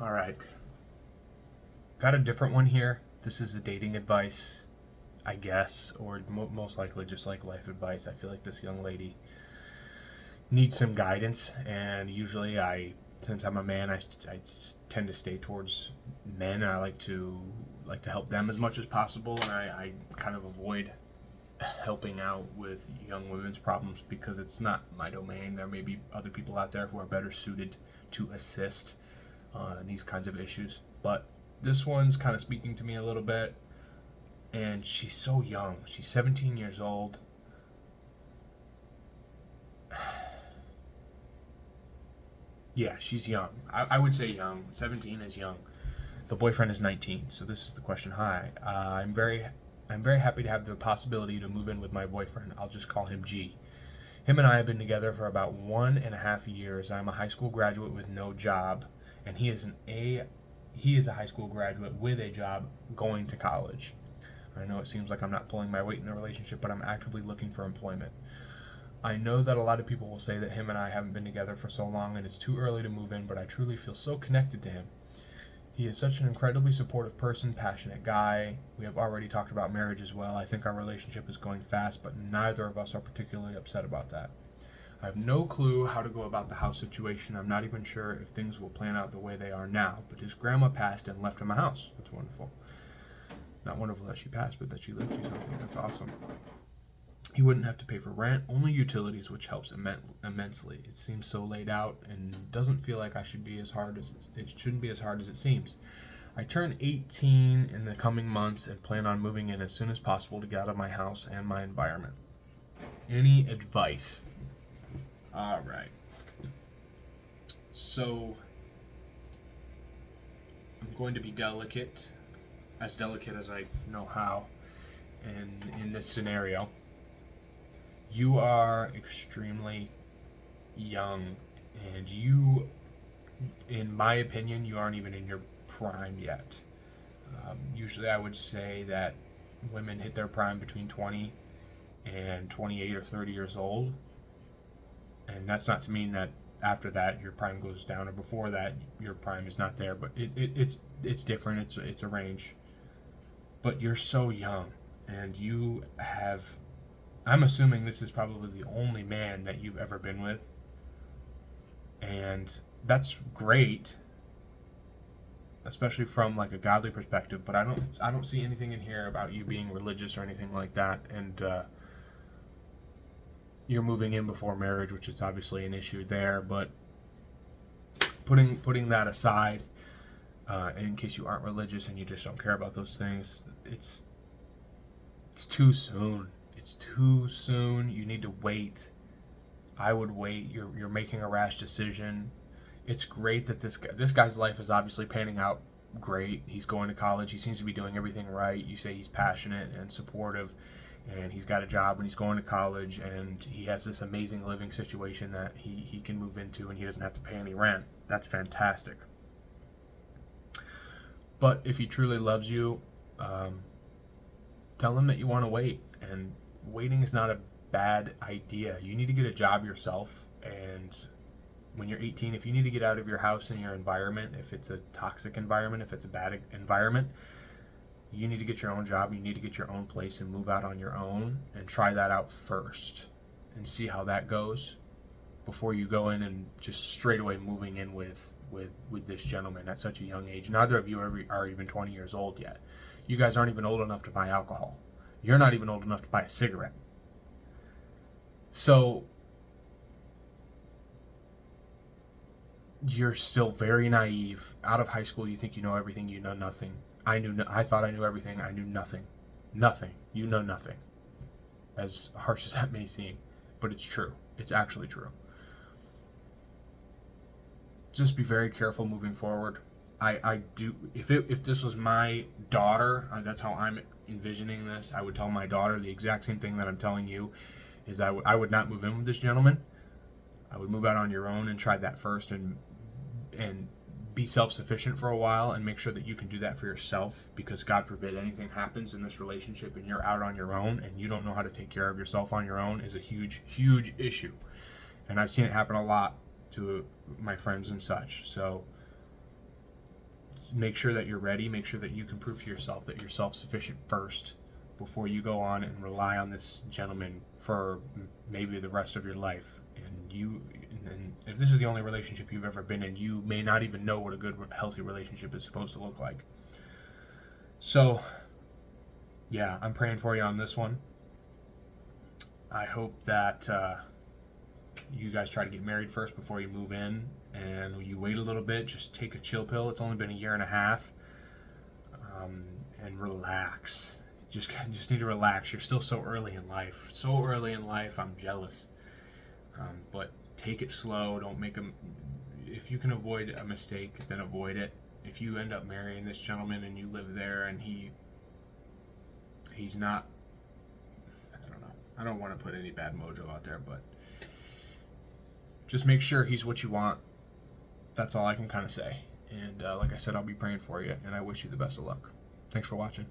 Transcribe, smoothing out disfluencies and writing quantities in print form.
All right. Got a different one here. This is a dating advice, I guess, or most likely just like life advice. I feel like this young lady needs some guidance, and usually since I'm a man, I tend to stay towards men. I like to help them as much as possible, and I kind of avoid helping out with young women's problems because it's not my domain. There may be other people out there who are better suited to assist in these kinds of issues. But this one's kind of speaking to me a little bit, and she's so young. She's 17 years old. Yeah, she's young. I would say young. 17 is young. The boyfriend is 19. So this is the question. Hi, I'm very happy to have the possibility to move in with my boyfriend. I'll just call him G. Him and I have been together for about 1.5 years. I'm a high school graduate with no job, and he is a high school graduate with a job going to college. I know it seems like I'm not pulling my weight in the relationship, but I'm actively looking for employment. I know that a lot of people will say that him and I haven't been together for so long and it's too early to move in, but I truly feel so connected to him. He is such an incredibly supportive person, passionate guy. We have already talked about marriage as well. I think our relationship is going fast, but neither of us are particularly upset about that. I have no clue how to go about the house situation. I'm not even sure if things will plan out the way they are now, but his grandma passed and left him a house. That's wonderful. Not wonderful that she passed, but that she left you something. That's awesome. He wouldn't have to pay for rent, only utilities, which helps immensely. It seems so laid out and doesn't feel like it shouldn't be as hard as it seems. I turn 18 in the coming months and plan on moving in as soon as possible to get out of my house and my environment. Any advice? All right. So I'm going to be as delicate as I know how, and in this scenario. You are extremely young, and in my opinion, you aren't even in your prime yet. Usually, I would say that women hit their prime between 20 and 28 or 30 years old, and that's not to mean that after that your prime goes down, or before that your prime is not there. But it's different. It's a range. But you're so young, and you have. I'm assuming this is probably the only man that you've ever been with. And that's great, especially from like a godly perspective, but I don't see anything in here about you being religious or anything like that. And you're moving in before marriage, which is obviously an issue there, but putting that aside, in case you aren't religious and you just don't care about those things, it's too soon. It's too soon. You need to wait. I would wait. You're making a rash decision. It's great that this guy's life is obviously panning out great. He's going to college. He seems to be doing everything right. You say he's passionate and supportive, and he's got a job and he's going to college, and he has this amazing living situation that he can move into, and he doesn't have to pay any rent. That's fantastic. But if he truly loves you, tell him that you want to wait, and waiting is not a bad idea. You need to get a job yourself, and when you're 18, if you need to get out of your house and your environment, if it's a toxic environment, if it's a bad environment, you need to get your own job, you need to get your own place and move out on your own and try that out first and see how that goes before you go in and just straight away moving in with this gentleman at such a young age. Neither of you are even 20 years old yet. You guys aren't even old enough to buy alcohol. You're not even old enough to buy a cigarette. So you're still very naive. Out of high school, you think you know everything. You know nothing. I thought I knew everything. I knew nothing. Nothing. You know nothing. As harsh as that may seem, but it's true. It's actually true. Just be very careful moving forward. I do. If this was my daughter, that's how I'm envisioning this. I would tell my daughter the exact same thing that I'm telling you. Is I would not move in with this gentleman. I would move out on your own and try that first, and be self-sufficient for a while, and make sure that you can do that for yourself, because God forbid anything happens in this relationship and you're out on your own and you don't know how to take care of yourself on your own, is a huge issue. And I've seen it happen a lot to my friends and such. So make sure that you're ready. Make sure that you can prove to yourself that you're self-sufficient first before you go on and rely on this gentleman for maybe the rest of your life. And if this is the only relationship you've ever been in, you may not even know what a good, healthy relationship is supposed to look like. So, yeah, I'm praying for you on this one. I hope that you guys try to get married first before you move in, and you wait a little bit. Just take a chill pill. It's only been a year and a half, and relax. Just need to relax. You're still so early in life. So early in life. I'm jealous. But take it slow. Don't make them. If you can avoid a mistake, then avoid it. If you end up marrying this gentleman and you live there and he's not, I don't know. I don't want to put any bad mojo out there, but just make sure he's what you want. That's all I can kind of say. And like I said, I'll be praying for you, and I wish you the best of luck. Thanks for watching.